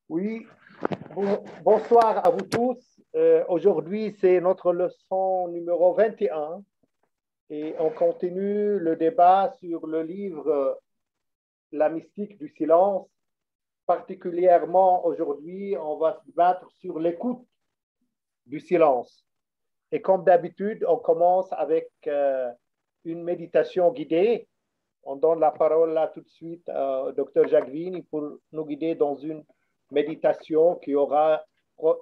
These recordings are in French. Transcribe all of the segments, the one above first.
Oui, bonsoir à vous tous. Aujourd'hui, c'est notre leçon numéro 21 et on continue le débat sur le livre La mystique du silence. Particulièrement aujourd'hui, on va se battre sur l'écoute du silence. Et comme d'habitude, on commence avec une méditation guidée. On donne la parole là tout de suite au docteur Jacqueline pour nous guider dans une méditation qui aura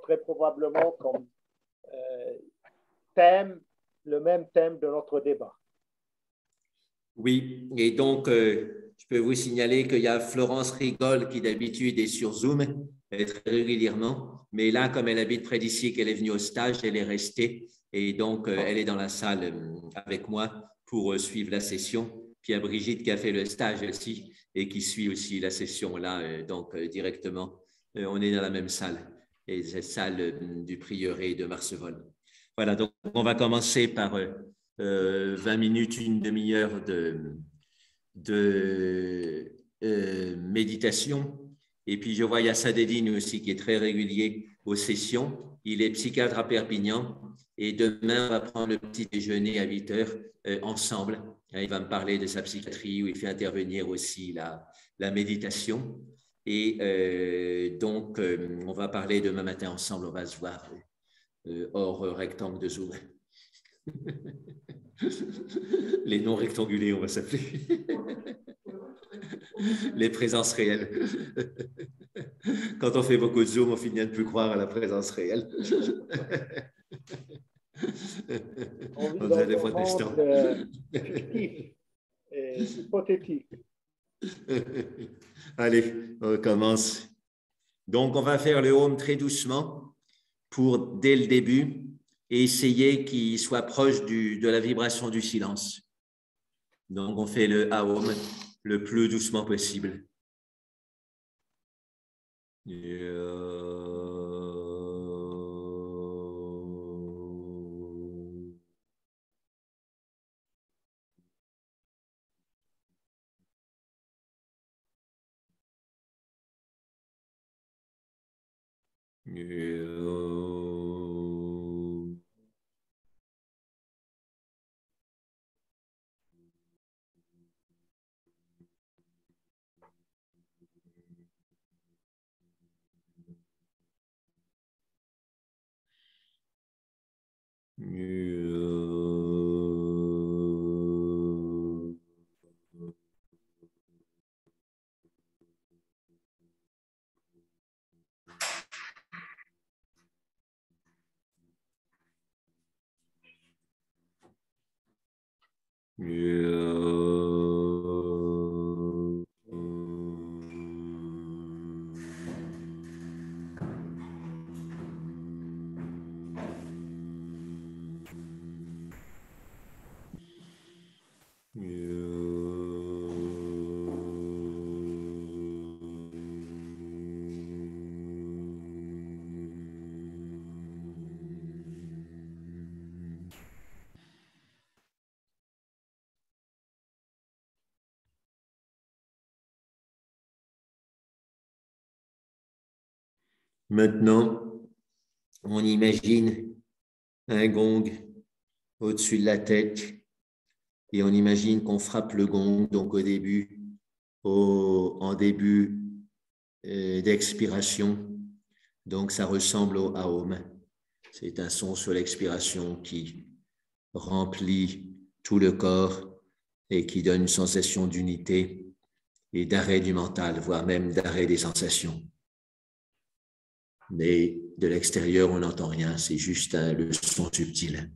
très probablement comme euh, thème le même thème de notre débat. Oui, et donc je peux vous signaler qu'il y a Florence Rigol qui d'habitude est sur Zoom, elle est très régulièrement, mais là, comme elle habite près d'ici, qu'elle est venue au stage, elle est restée et donc elle est dans la salle avec moi pour suivre la session. Puis il y a Brigitte qui a fait le stage aussi et qui suit aussi la session là, donc directement. On est dans la même salle, et c'est salle du prieuré de Marcevol. Voilà, donc on va commencer par 20 minutes, une demi-heure de méditation. Et puis, je vois Yassadedine aussi qui est très régulier aux sessions. Il est psychiatre à Perpignan. Et demain, on va prendre le petit déjeuner à 8 heures ensemble. Il va me parler de sa psychiatrie où il fait intervenir aussi la méditation. Et donc, on va parler demain matin ensemble. On va se voir hors rectangle de Zoom. Les non rectangulés, on va s'appeler. Les présences réelles. Quand on fait beaucoup de Zoom, on finit de ne plus croire à la présence réelle. On vit On dans faisait des un fois des monde temps. fictif et hypothétique. Allez, on commence. Donc, on va faire le home très doucement pour, dès le début, essayer qu'il soit proche de la vibration du silence. Donc, on fait le Aum le plus doucement possible. Maintenant, on imagine un gong au-dessus de la tête et on imagine qu'on frappe le gong, donc au début, en début d'expiration. Donc, ça ressemble au Aum. C'est un son sur l'expiration qui remplit tout le corps et qui donne une sensation d'unité et d'arrêt du mental, voire même d'arrêt des sensations. Mais de l'extérieur, on n'entend rien, c'est juste le son subtil.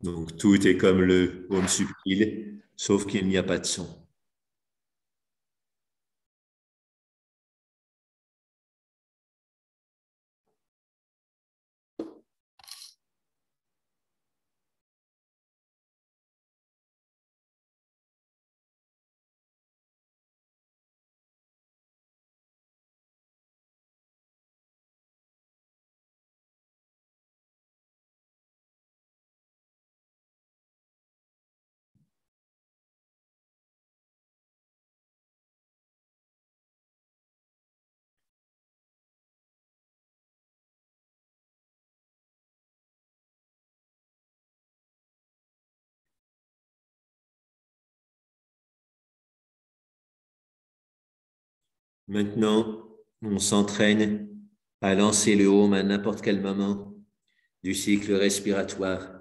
Donc, tout est comme le home subtil, sauf qu'il n'y a pas de son. Maintenant, on s'entraîne à lancer le home à n'importe quel moment du cycle respiratoire.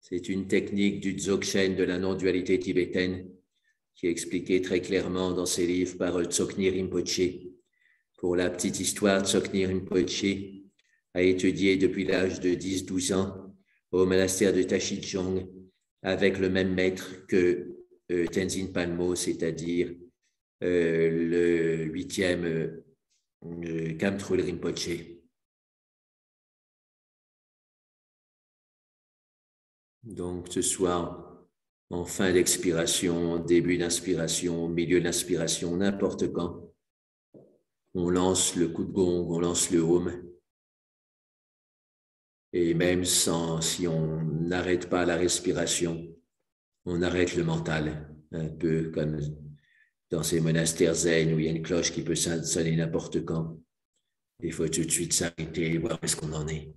C'est une technique du Dzogchen de la non-dualité tibétaine qui est expliquée très clairement dans ses livres par Tsoknyi Rinpoche. Pour la petite histoire, Tsoknyi Rinpoche a étudié depuis l'âge de 10-12 ans au monastère de Tashilchung avec le même maître que Tenzin Palmo, c'est-à-dire le 8e Kamtrul Rinpoche. Donc, ce soit en fin d'expiration, début d'inspiration, milieu d'inspiration, n'importe quand, on lance le coup de gong, on lance le home. Et même si on n'arrête pas la respiration, on arrête le mental, un peu comme dans ces monastères zen où il y a une cloche qui peut sonner n'importe quand. Il faut tout de suite s'arrêter et voir où est-ce qu'on en est.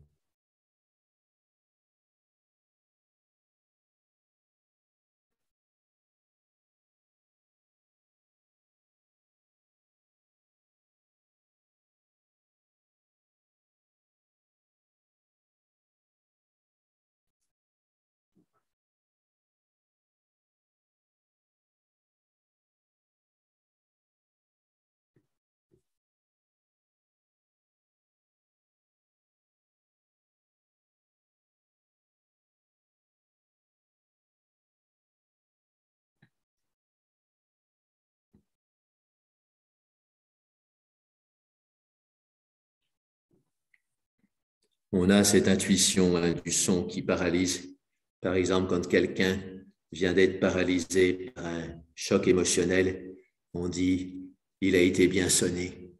On a cette intuition du son qui paralyse. Par exemple, quand quelqu'un vient d'être paralysé par un choc émotionnel, on dit « il a été bien sonné ».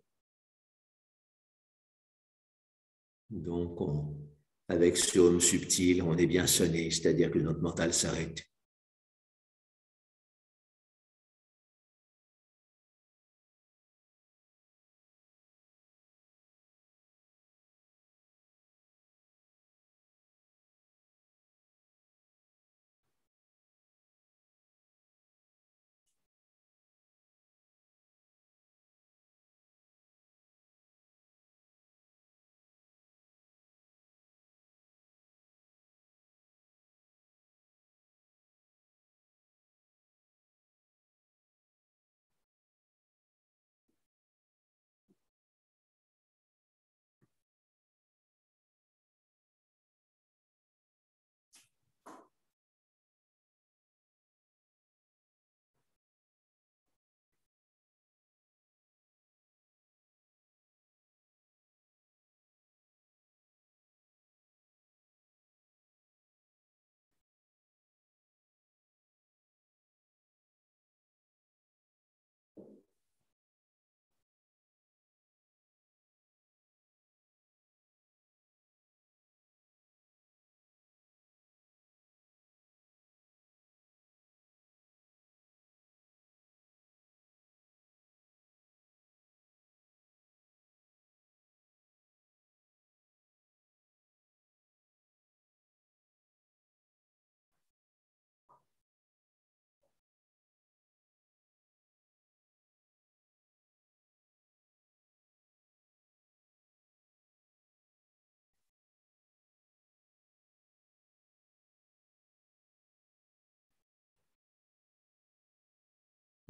Donc, avec ce home subtil, on est bien sonné, c'est-à-dire que notre mental s'arrête.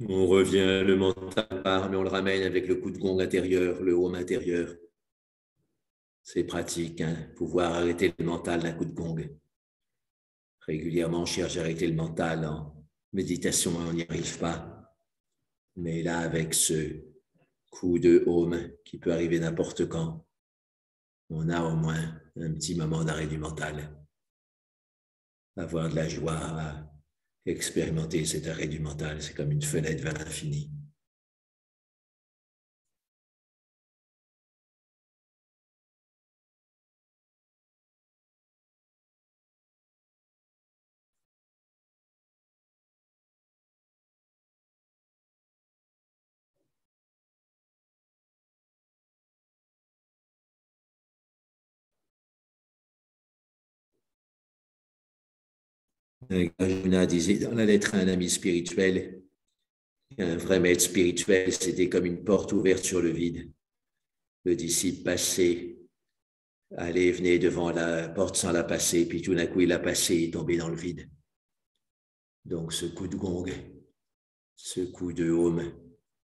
On revient, le mental part, mais on le ramène avec le coup de gong intérieur, le home intérieur. C'est pratique, hein, pouvoir arrêter le mental d'un coup de gong. Régulièrement, on cherche à arrêter le mental en méditation, on n'y arrive pas. Mais là, avec ce coup de home qui peut arriver n'importe quand, on a au moins un petit moment d'arrêt du mental. Avoir de la joie à expérimenter cet arrêt du mental, c'est comme une fenêtre vers l'infini. Arjuna disait dans la lettre à un ami spirituel Un vrai maître spirituel, c'était comme une porte ouverte sur le vide. Le disciple passait, allait, venait devant la porte sans la passer, puis tout d'un coup, il a passé et est tombé dans le vide. Donc, ce coup de gong, ce coup de haume,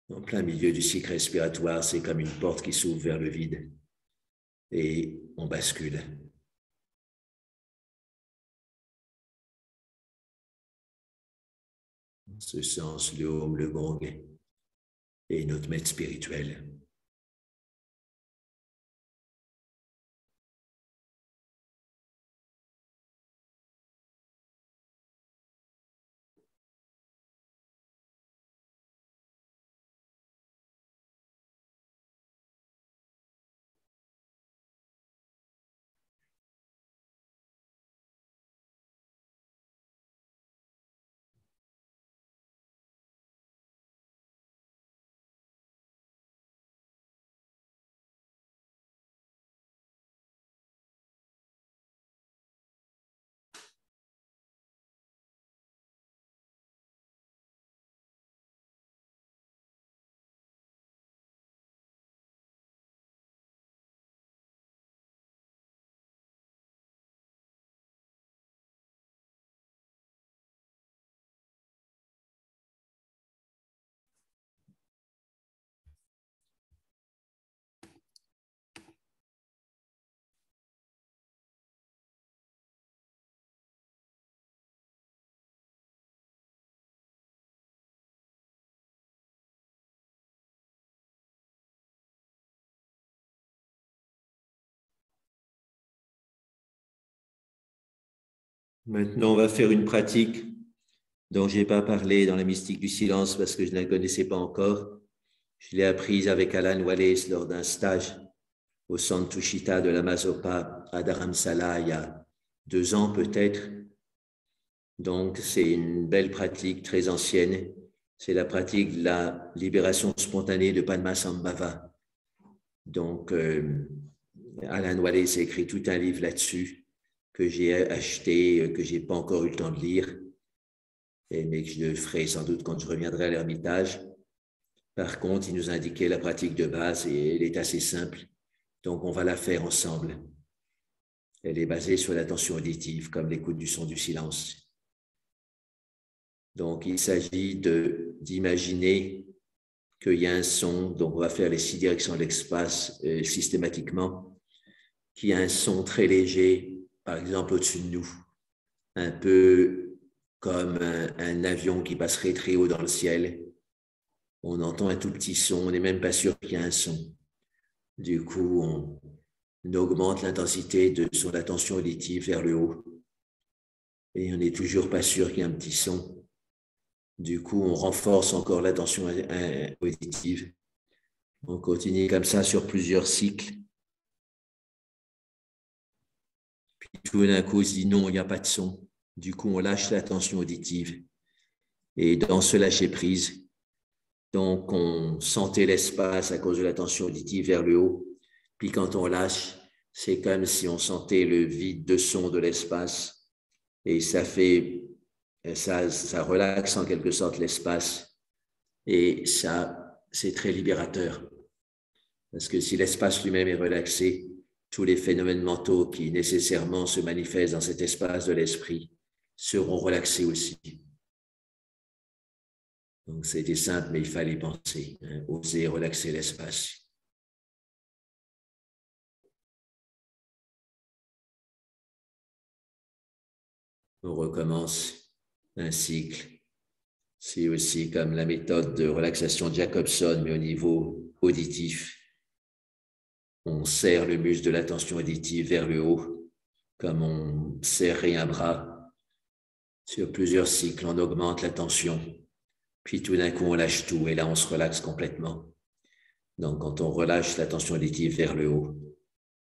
en plein milieu du cycle respiratoire, c'est comme une porte qui s'ouvre vers le vide. Et on bascule. En ce sens, le home, le gong est notre maître spirituel. Maintenant, on va faire une pratique dont je n'ai pas parlé dans la mystique du silence parce que je ne la connaissais pas encore. Je l'ai apprise avec Alan Wallace lors d'un stage au centre Tushita de la Mazopa à Dharamsala il y a 2 ans peut-être. Donc, c'est une belle pratique très ancienne. C'est la pratique de la libération spontanée de Padmasambhava. Donc, Alan Wallace a écrit tout un livre là-dessus que j'ai acheté, que je n'ai pas encore eu le temps de lire, mais que je le ferai sans doute quand je reviendrai à l'Ermitage. Par contre, il nous indiquait la pratique de base et elle est assez simple. Donc, on va la faire ensemble. Elle est basée sur l'attention auditive, comme l'écoute du son du silence. Donc, il s'agit d'imaginer qu'il y a un son, donc on va faire les 6 directions de l'espace systématiquement, qu'il y a un son très léger, par exemple au-dessus de nous, un peu comme un avion qui passerait très haut dans le ciel. On entend un tout petit son, on n'est même pas sûr qu'il y a un son. Du coup, on augmente l'intensité de son attention auditive vers le haut. Et on n'est toujours pas sûr qu'il y a un petit son. Du coup, on renforce encore l'attention auditive. On continue comme ça sur plusieurs cycles. Puis tout d'un coup, on se dit non, il n'y a pas de son. Du coup, on lâche l'attention auditive. Et dans ce lâcher-prise, donc on sentait l'espace à cause de l'attention auditive vers le haut. Puis quand on lâche, c'est comme si on sentait le vide de son de l'espace. Et ça relaxe en quelque sorte l'espace. Et ça, c'est très libérateur. Parce que si l'espace lui-même est relaxé, tous les phénomènes mentaux qui nécessairement se manifestent dans cet espace de l'esprit seront relaxés aussi. Donc, c'était simple, mais il fallait penser, oser relaxer l'espace. On recommence un cycle. C'est aussi comme la méthode de relaxation de Jacobson, mais au niveau auditif. On serre le muscle de l'attention auditive vers le haut, comme on serrait un bras. Sur plusieurs cycles, on augmente la tension. Puis tout d'un coup, on lâche tout et là, on se relaxe complètement. Donc, quand on relâche la tension auditive vers le haut,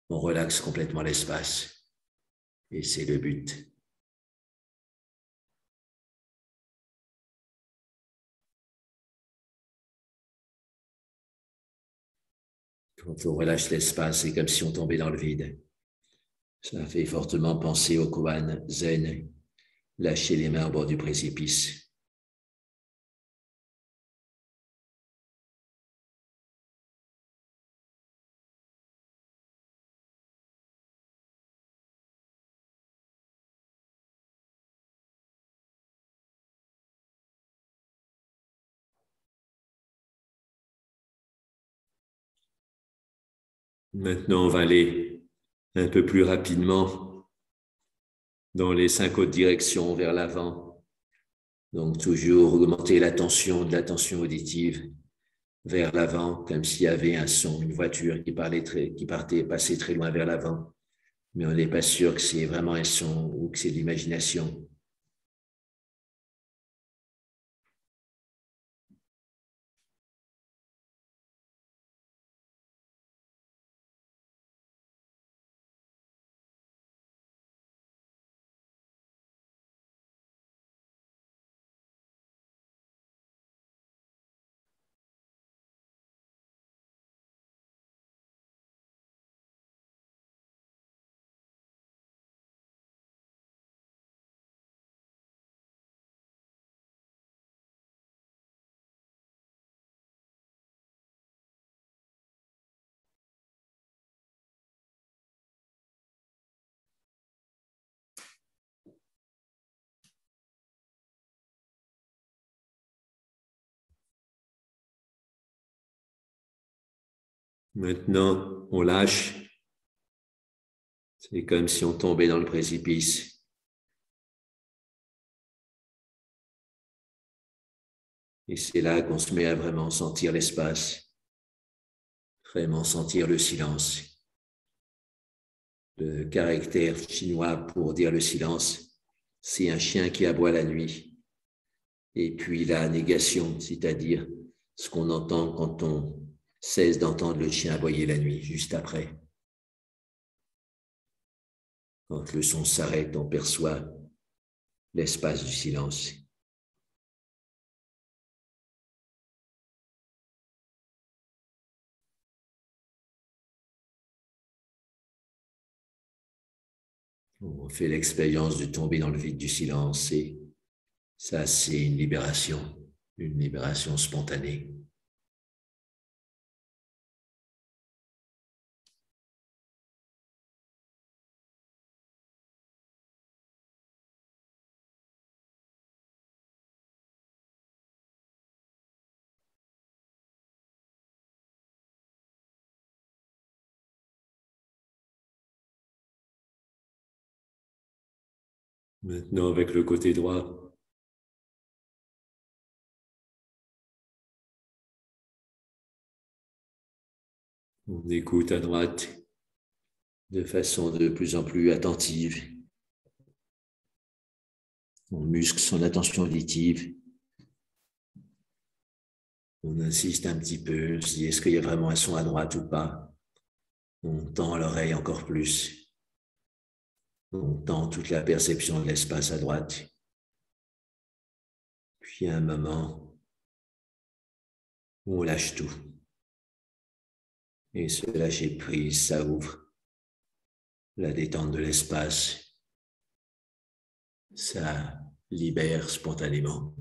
on relaxe complètement l'espace. Et c'est le but. Quand on relâche l'espace, c'est comme si on tombait dans le vide. Ça fait fortement penser au koan zen, lâcher les mains au bord du précipice. Maintenant, on va aller un peu plus rapidement dans les 5 autres directions vers l'avant. Donc, toujours augmenter la tension de la tension auditive vers l'avant, comme s'il y avait un son, une voiture qui partait, passait très loin vers l'avant. Mais on n'est pas sûr que c'est vraiment un son ou que c'est de l'imagination. Maintenant, on lâche. C'est comme si on tombait dans le précipice. Et c'est là qu'on se met à vraiment sentir l'espace, vraiment sentir le silence. Le caractère chinois pour dire le silence, c'est un chien qui aboie la nuit. Et puis la négation, c'est-à-dire ce qu'on entend quand on cesse d'entendre le chien aboyer la nuit, juste après. Quand le son s'arrête, on perçoit l'espace du silence. On fait l'expérience de tomber dans le vide du silence et ça, c'est une libération spontanée. Maintenant, avec le côté droit, on écoute à droite de façon de plus en plus attentive. On muscle son attention auditive. On insiste un petit peu, on se dit est-ce qu'il y a vraiment un son à droite ou pas? On tend l'oreille encore plus. On tend toute la perception de l'espace à droite. Puis à un moment où on lâche tout. Et ce lâcher prise, ça ouvre la détente de l'espace. Ça libère spontanément.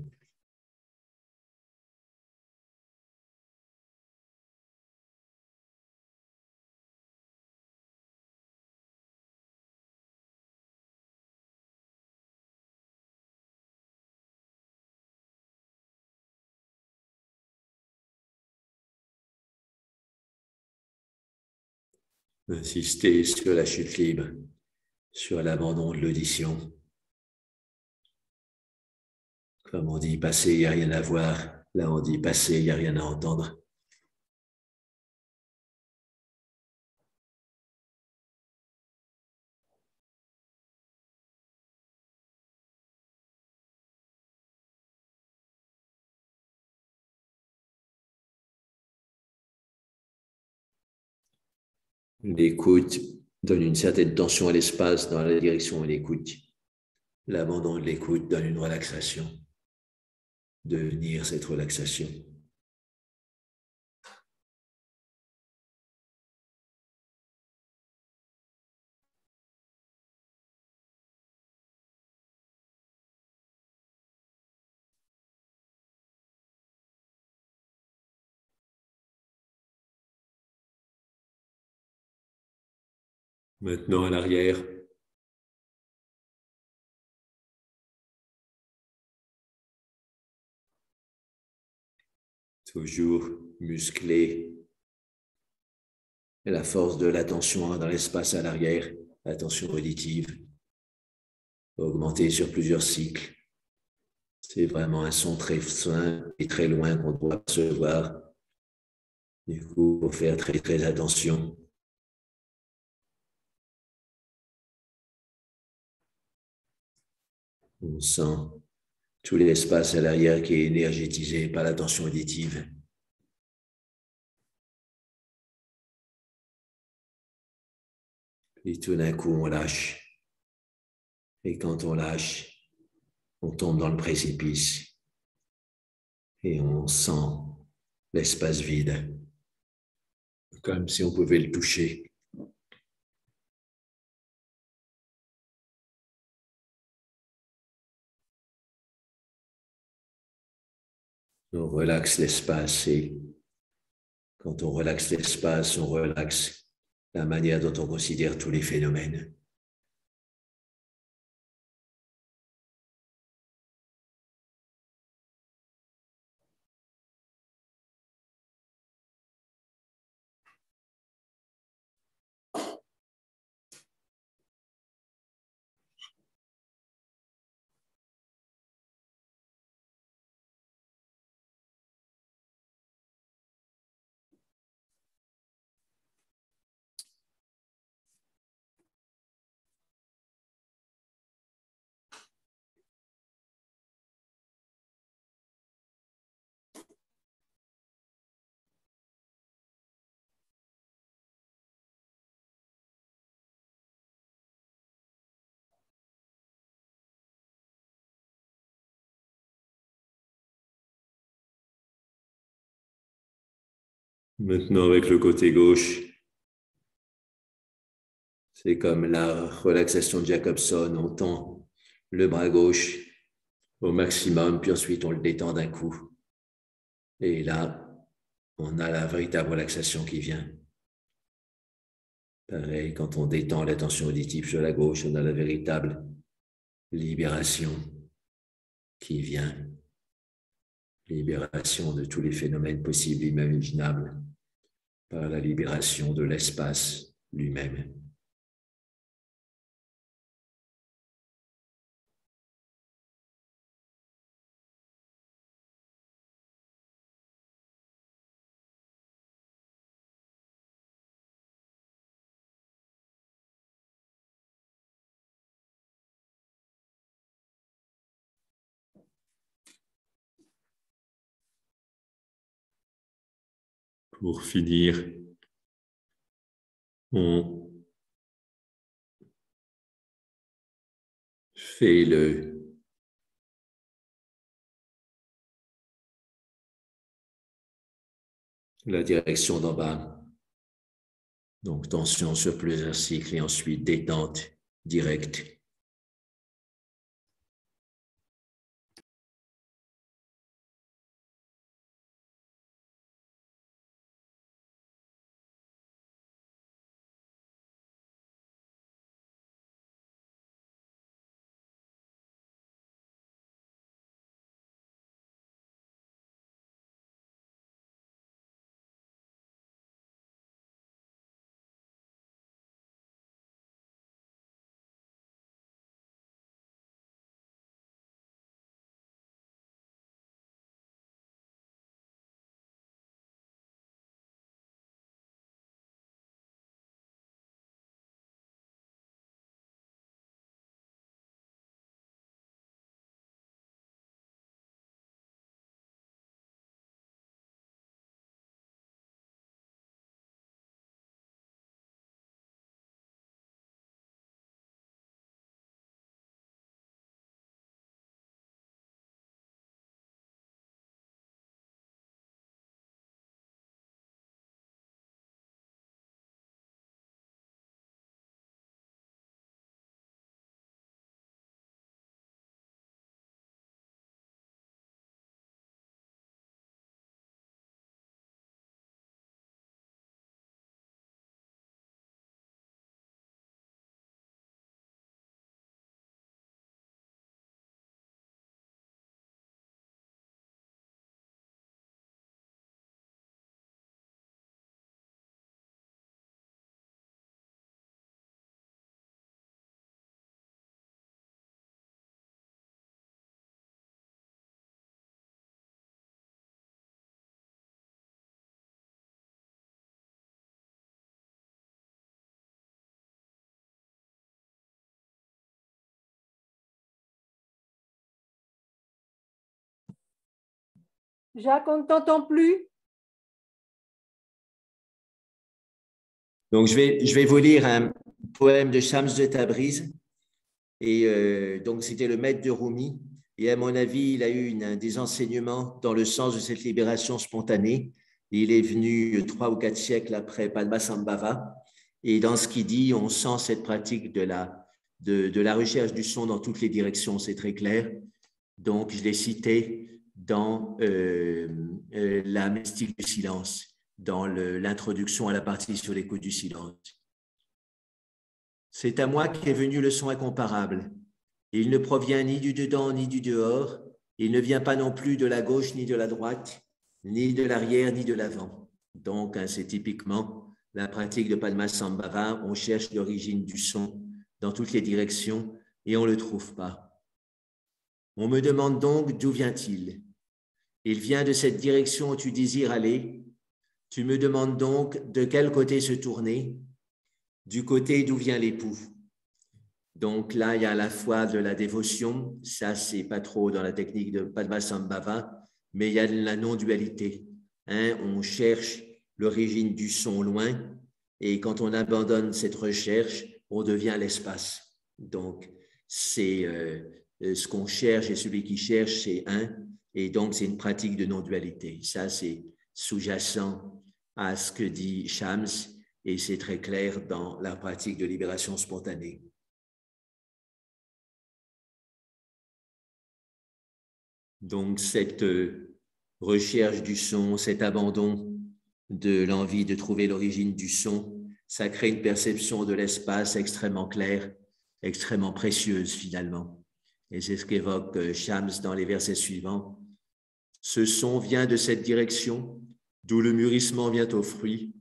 Insister sur la chute libre, sur l'abandon de l'audition. Comme on dit passer, il n'y a rien à voir. Là, on dit passer, il n'y a rien à entendre. L'écoute donne une certaine tension à l'espace dans la direction où l'écoute. L'abandon de l'écoute donne une relaxation. Devenir cette relaxation. Maintenant à l'arrière. Toujours musclé et la force de l'attention dans l'espace à l'arrière, l'attention auditive, augmenter sur plusieurs cycles. C'est vraiment un son très fin et très loin qu'on doit percevoir. Du coup, il faut faire très, très attention. On sent tout l'espace à l'arrière qui est énergétisé par l'attention auditive. Et tout d'un coup, on lâche. Et quand on lâche, on tombe dans le précipice. Et on sent l'espace vide, comme si on pouvait le toucher. On relaxe l'espace et quand on relaxe l'espace, on relaxe la manière dont on considère tous les phénomènes. Maintenant, avec le côté gauche, c'est comme la relaxation de Jacobson. On tend le bras gauche au maximum, puis ensuite on le détend d'un coup. Et là, on a la véritable relaxation qui vient. Pareil, quand on détend l'attention auditive sur la gauche, on a la véritable libération qui vient. Libération de tous les phénomènes possibles et imaginables par la libération de l'espace lui-même. Pour finir, on fait la direction d'en bas. Donc, tension sur plusieurs cycles et ensuite détente directe. Jacques, on ne t'entend plus. Donc, je vais vous lire un poème de Shams de Tabriz. Et donc, c'était le maître de Rumi. Et à mon avis, il a eu des enseignements dans le sens de cette libération spontanée. Il est venu 3 ou 4 siècles après Padmasambhava. Et dans ce qu'il dit, on sent cette pratique de la recherche du son dans toutes les directions, c'est très clair. Donc, je l'ai cité dans la mystique du silence, dans l'introduction à la partie sur l'écoute du silence. C'est à moi qu'est venu le son incomparable. Il ne provient ni du dedans ni du dehors. Il ne vient pas non plus de la gauche ni de la droite, ni de l'arrière ni de l'avant. Donc, c'est typiquement la pratique de Padmasambhava. On cherche l'origine du son dans toutes les directions et on ne le trouve pas. On me demande donc d'où vient-il? Il vient de cette direction où tu désires aller. Tu me demandes donc de quel côté se tourner? Du côté d'où vient l'époux. Donc là, il y a à la fois de la dévotion, ça c'est pas trop dans la technique de Padmasambhava, mais il y a de la non-dualité. On cherche l'origine du son loin, et quand on abandonne cette recherche, on devient l'espace. Donc c'est ce qu'on cherche et celui qui cherche, c'est un, et donc c'est une pratique de non-dualité. Ça c'est sous-jacent à ce que dit Shams, et c'est très clair dans la pratique de libération spontanée. Donc, cette recherche du son, cet abandon de l'envie de trouver l'origine du son, ça crée une perception de l'espace extrêmement claire, extrêmement précieuse finalement. Et c'est ce qu'évoque Shams dans les versets suivants. Ce son vient de cette direction, d'où le mûrissement vient aux fruits.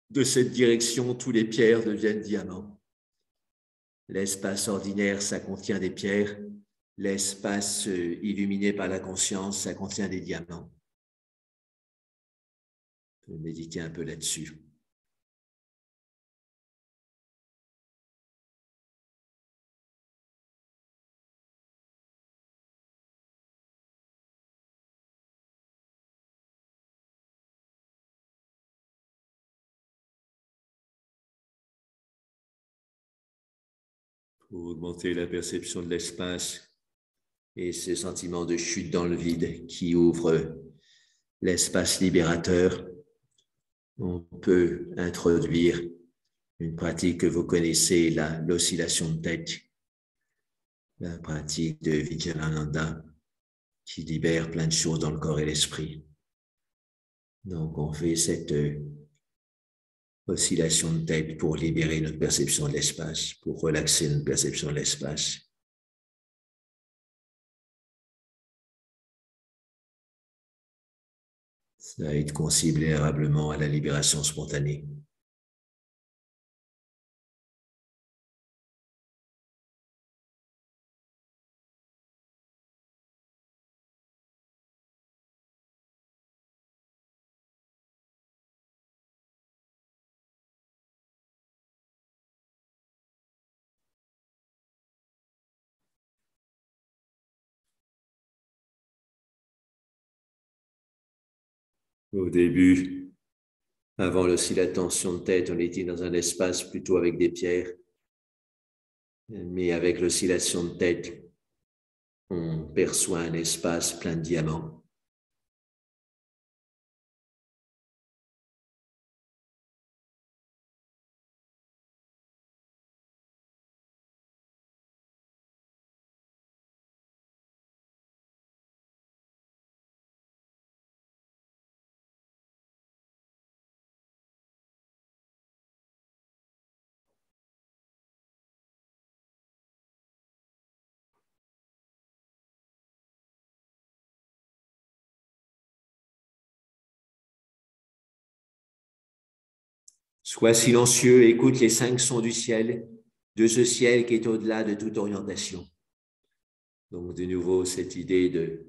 De cette direction, tous les pierres deviennent diamants. L'espace ordinaire, ça contient des pierres. L'espace illuminé par la conscience, ça contient des diamants. On peut méditer un peu là-dessus. Pour augmenter la perception de l'espace, et ce sentiment de chute dans le vide qui ouvre l'espace libérateur, on peut introduire une pratique que vous connaissez, l'oscillation de tête, la pratique de Vijayananda qui libère plein de choses dans le corps et l'esprit. Donc, on fait cette oscillation de tête pour libérer notre perception de l'espace, pour relaxer notre perception de l'espace. Ça aide considérablement à la libération spontanée. Au début, avant l'oscillation de tête, on était dans un espace plutôt avec des pierres. Mais avec l'oscillation de tête, on perçoit un espace plein de diamants. Sois silencieux, écoute les 5 sons du ciel, de ce ciel qui est au-delà de toute orientation. Donc, de nouveau, cette idée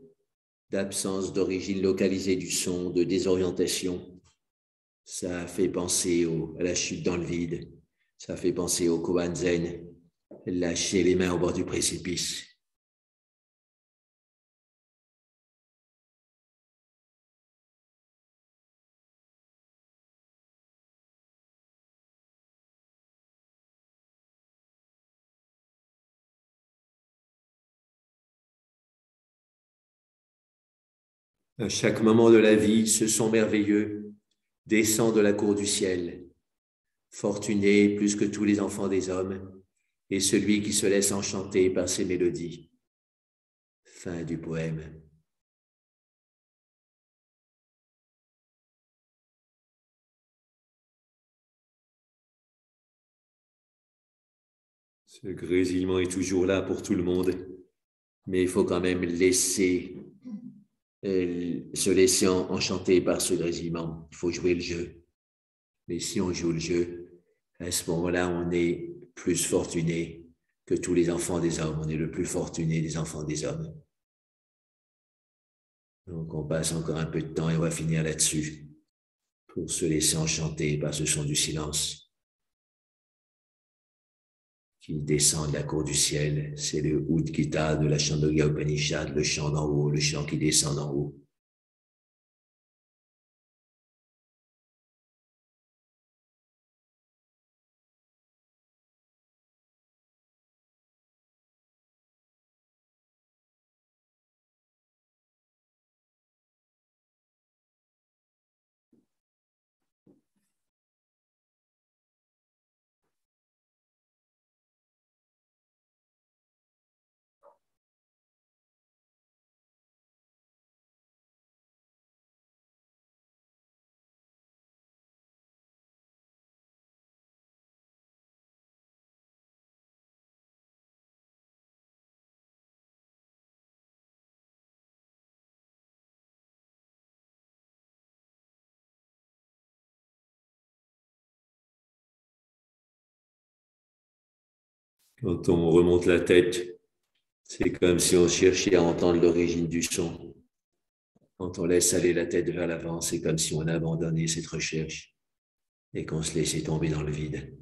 d'absence d'origine localisée du son, de désorientation, ça fait penser à la chute dans le vide, ça fait penser au koan zen, lâcher les mains au bord du précipice. À chaque moment de la vie, ce son merveilleux descend de la cour du ciel. Fortuné plus que tous les enfants des hommes, et celui qui se laisse enchanter par ses mélodies. Fin du poème. Ce grésillement est toujours là pour tout le monde, mais il faut quand même se laisser enchanter par ce grésillement. Il faut jouer le jeu. Mais si on joue le jeu, à ce moment-là, on est plus fortuné que tous les enfants des hommes. On est le plus fortuné des enfants des hommes. Donc, on passe encore un peu de temps et on va finir là-dessus pour se laisser enchanter par ce son du silence qui descend de la cour du ciel. C'est le Udgita de la Chandogya Upanishad, le chant d'en haut, le chant qui descend d'en haut. Quand on remonte la tête, c'est comme si on cherchait à entendre l'origine du son. Quand on laisse aller la tête vers l'avant, c'est comme si on abandonnait cette recherche et qu'on se laissait tomber dans le vide.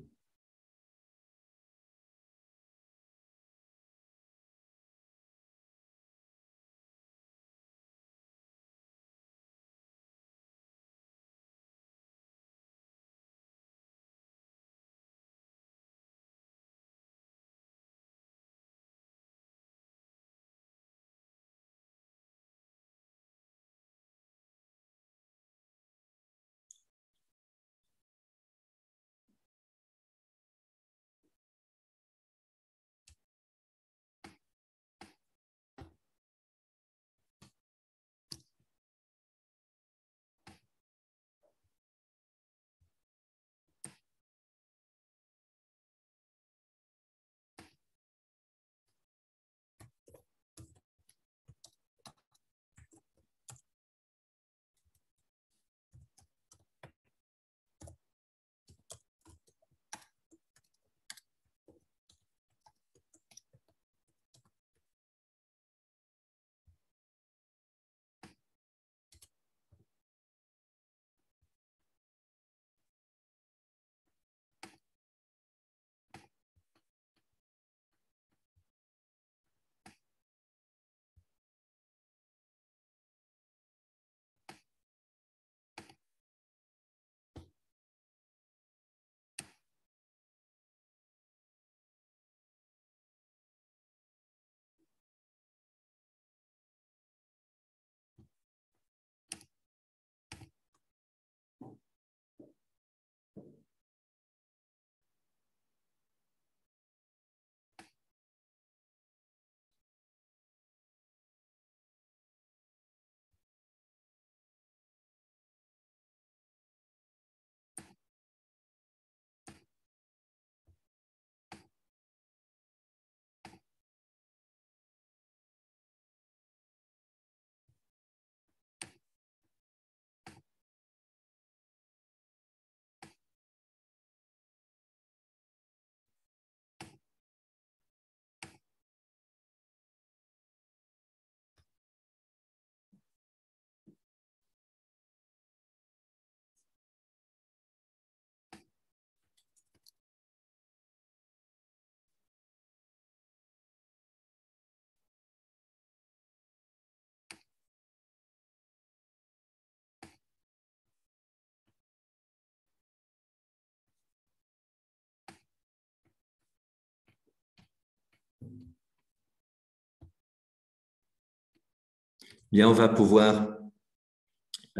Bien, on va pouvoir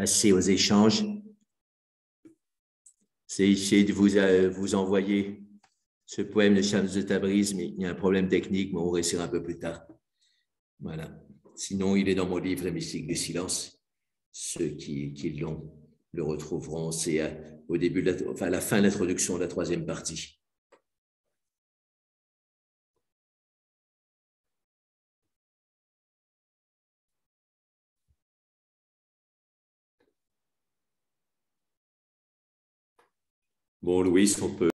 passer aux échanges. C'est essayer de vous envoyer ce poème de Shams de Tabriz, mais il y a un problème technique, mais on réussira un peu plus tard. Voilà. Sinon, il est dans mon livre Les Mystiques du Silence. Ceux qui l'ont le retrouveront. C'est au début, à la fin de l'introduction de la troisième partie. Bon, Louis, on peut